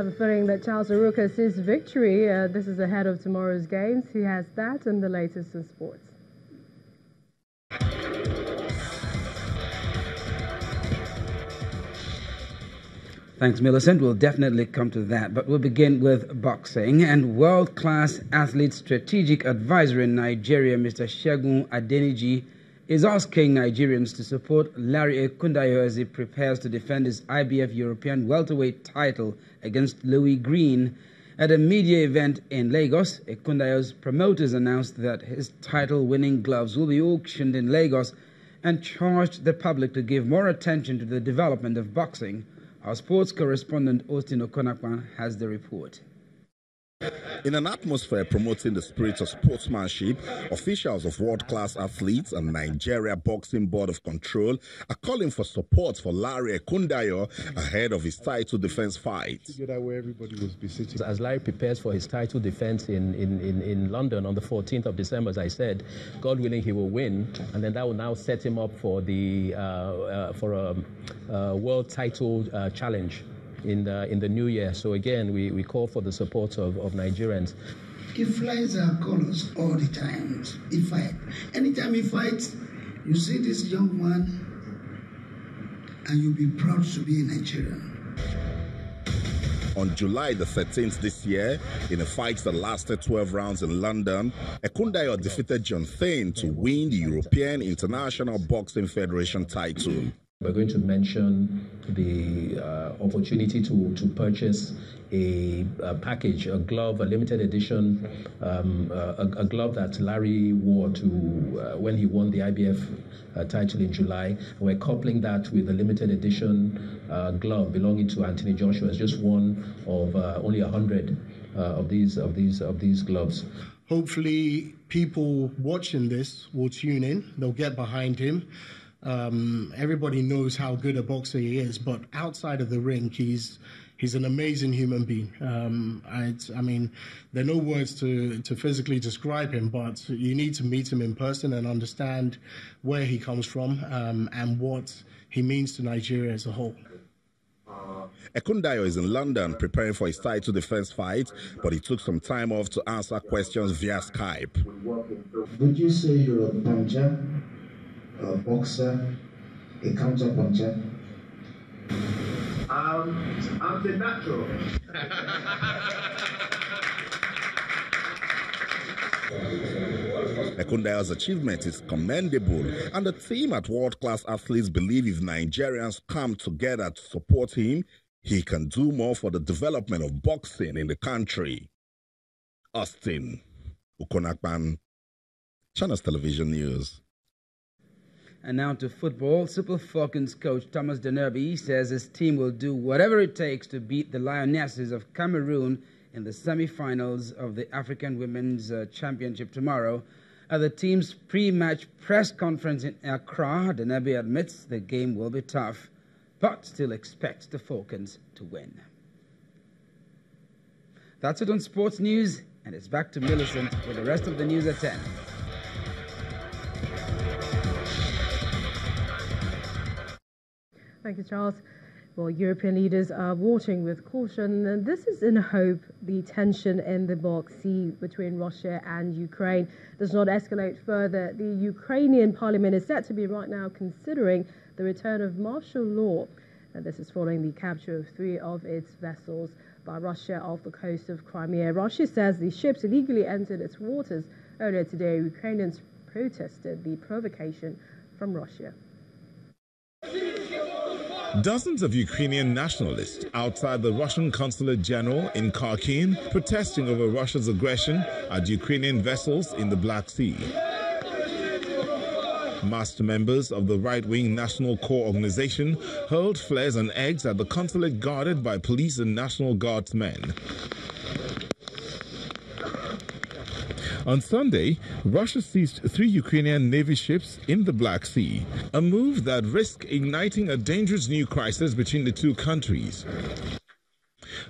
have a feeling that Charles Aruka sees victory. This is ahead of tomorrow's games. He has that and the latest in sports. Thanks, Millicent. We'll definitely come to that. But we'll begin with boxing. And world-class athlete strategic advisor in Nigeria, Mr. Segun Adeniji, is asking Nigerians to support Larry Ekundayo as he prepares to defend his IBF European welterweight title against Louis Green. At a media event in Lagos, Ekundayo's promoters announced that his title-winning gloves will be auctioned in Lagos and charged the public to give more attention to the development of boxing. Our sports correspondent, Austin Okonakwan, has the report. In an atmosphere promoting the spirit of sportsmanship, officials of world-class athletes and Nigeria Boxing Board of Control are calling for support for Larry Ekundayo ahead of his title defense fight. Where everybody will be sitting. As Larry prepares for his title defense in London on the 14th of December, as I said, God willing, he will win, and then that will now set him up for the world title challenge in the new year. So again, we call for the support of Nigerians. He flies our colors all the time. He fights. Anytime he fights, you see this young man, and you'll be proud to be a Nigerian. On July the 13th this year, in a fight that lasted 12 rounds in London, Ekundayo defeated John Thane to win the European International Boxing Federation title. We're going to mention the opportunity to purchase a package, a glove, a limited edition, a glove that Larry wore to when he won the IBF title in July. And we're coupling that with a limited edition glove belonging to Anthony Joshua. It's just one of only 100 of these gloves. Hopefully, people watching this will tune in. They'll get behind him. Everybody knows how good a boxer he is, but outside of the ring, he's an amazing human being. I mean, there are no words to physically describe him, but you need to meet him in person and understand where he comes from and what he means to Nigeria as a whole. Ekundayo is in London preparing for his title defense fight, but he took some time off to answer questions via Skype. Would you say you're a puncher, a boxer, a counter puncher? I'm the natural. Ekundayo's achievement is commendable, and the team at World Class Athletes believe if Nigerians come together to support him, he can do more for the development of boxing in the country. Austin Okonakwan, Channels Television News. And now to football. Super Falcons coach Thomas Denerby says his team will do whatever it takes to beat the Lionesses of Cameroon in the semi-finals of the African Women's Championship tomorrow. At the team's pre-match press conference in Accra, Denerby admits the game will be tough, but still expects the Falcons to win. That's it on sports news, and it's back to Millicent with the rest of the news at 10. Thank you, Charles. Well, European leaders are watching with caution, and this is in hope the tension in the Black Sea between Russia and Ukraine does not escalate further. The Ukrainian parliament is set to be right now considering the return of martial law, and this is following the capture of 3 of its vessels by Russia off the coast of Crimea. Russia says the ships illegally entered its waters. Earlier today, Ukrainians protested the provocation from Russia. Dozens of Ukrainian nationalists outside the Russian Consulate General in Kharkiv protesting over Russia's aggression at Ukrainian vessels in the Black Sea. Masked members of the right-wing National Corps organization hurled flares and eggs at the consulate guarded by police and National Guard's men. On Sunday, Russia seized 3 Ukrainian Navy ships in the Black Sea, a move that risked igniting a dangerous new crisis between the two countries.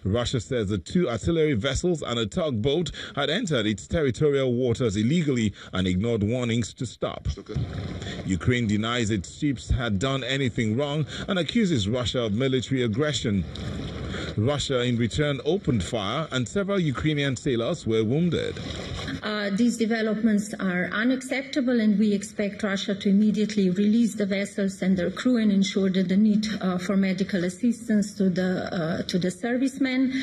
Russia says the 2 artillery vessels and a tugboat had entered its territorial waters illegally and ignored warnings to stop. Ukraine denies its ships had done anything wrong and accuses Russia of military aggression. Russia in return opened fire and several Ukrainian sailors were wounded. These developments are unacceptable, and we expect Russia to immediately release the vessels and their crew and ensure that the need for medical assistance to the servicemen.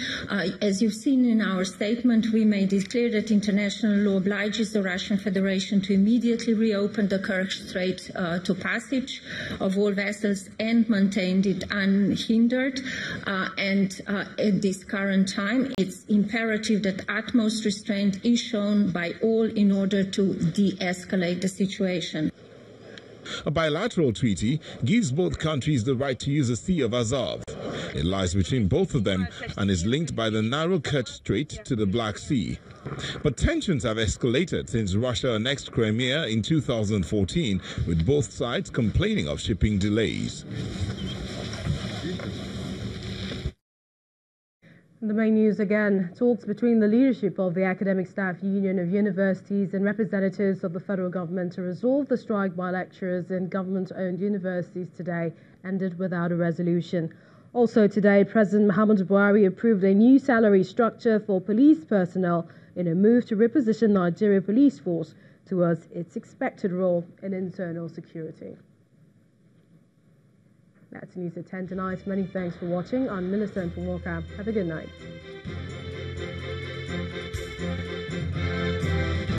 As you've seen in our statement, we made it clear that international law obliges the Russian Federation to immediately reopen the Kerch Strait to passage of all vessels and maintain it unhindered. At this current time, it's imperative that utmost restraint is shown by all in order to de-escalate the situation. A bilateral treaty gives both countries the right to use the Sea of Azov. It lies between both of them and is linked by the narrow Kerch Strait to the Black Sea. But tensions have escalated since Russia annexed Crimea in 2014, with both sides complaining of shipping delays. The main news again, talks between the leadership of the Academic Staff Union of Universities and representatives of the federal government to resolve the strike by lecturers in government-owned universities today ended without a resolution. Also today, President Muhammadu Buhari approved a new salary structure for police personnel in a move to reposition Nigeria police force towards its expected role in internal security. That's news at 10 tonight. Many thanks for watching. I'm Millicent Walker. Have a good night.